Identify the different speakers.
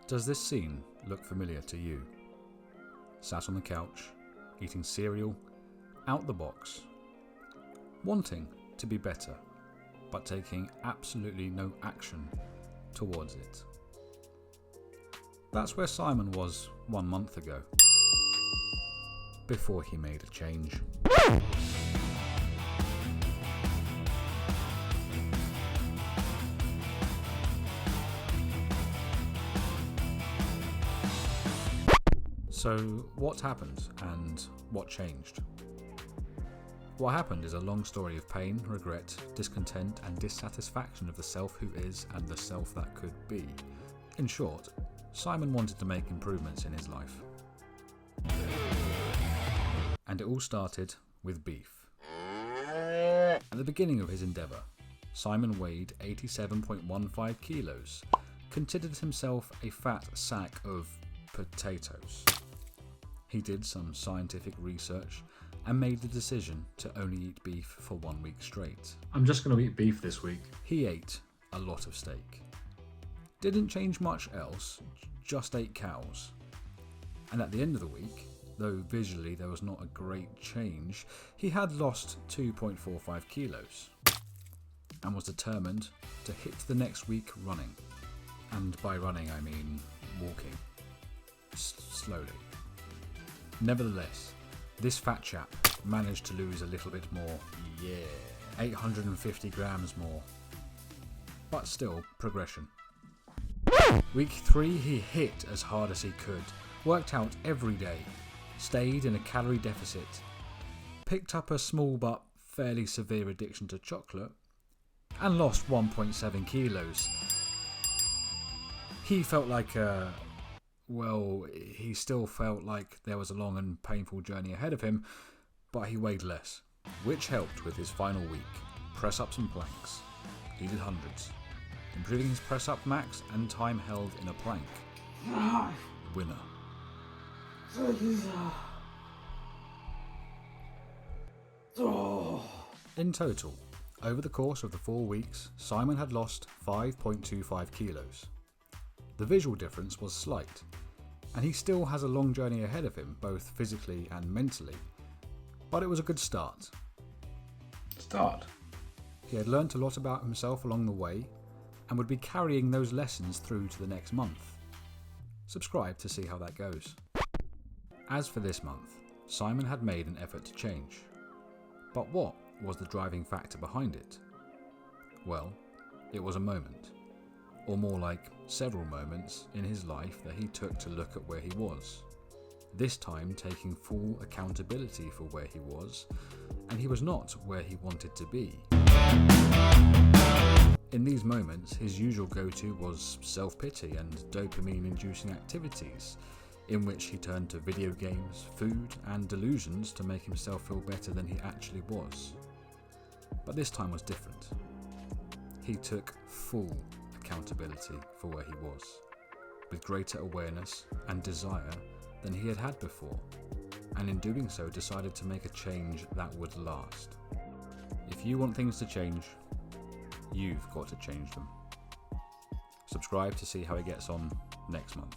Speaker 1: Does this scene look familiar to you? Sat on the couch, eating cereal, out the box, wanting to be better, but taking absolutely no action towards it. That's where Simon was 1 month ago, before he made a change. So what happened and what changed? What happened is a long story of pain, regret, discontent and dissatisfaction of the self who is and the self that could be. In short, Simon wanted to make improvements in his life. And it all started with beef. At the beginning of his endeavour, Simon weighed 87.15 kilos, considered himself a fat sack of potatoes. He did some scientific research and made the decision to only eat beef for 1 week straight. I'm just going to eat beef this week. He ate a lot of steak. Didn't change much else, just ate cows. And at the end of the week, though visually there was not a great change, he had lost 2.45 kilos and was determined to hit the next week running. And by running I mean walking. Slowly. Nevertheless, this fat chap managed to lose a little bit more. 850 grams more. But still, progression. Week 3 he hit as hard as he could, worked out every day, stayed in a calorie deficit, picked up a small but fairly severe addiction to chocolate, and lost 1.7 kilos. He felt like he still felt like there was a long and painful journey ahead of him, but he weighed less, which helped with his final week. Press-ups and planks. He did hundreds, improving his press-up max and time held in a plank. Winner. In total, over the course of the 4 weeks, Simon had lost 5.25 kilos. The visual difference was slight, and he still has a long journey ahead of him, both physically and mentally, but it was a good start. He had learnt a lot about himself along the way, and would be carrying those lessons through to the next month. Subscribe to see how that goes. As for this month, Simon had made an effort to change. But what was the driving factor behind it? Well, it was a moment, or more like several moments in his life that he took to look at where he was. This time taking full accountability for where he was, and he was not where he wanted to be. In these moments, his usual go-to was self-pity and dopamine-inducing activities, in which he turned to video games, food, and delusions to make himself feel better than he actually was. But this time was different. He took full accountability for where he was, with greater awareness and desire than he had had before, and in doing so decided to make a change that would last. If you want things to change, you've got to change them. Subscribe to see how he gets on next month.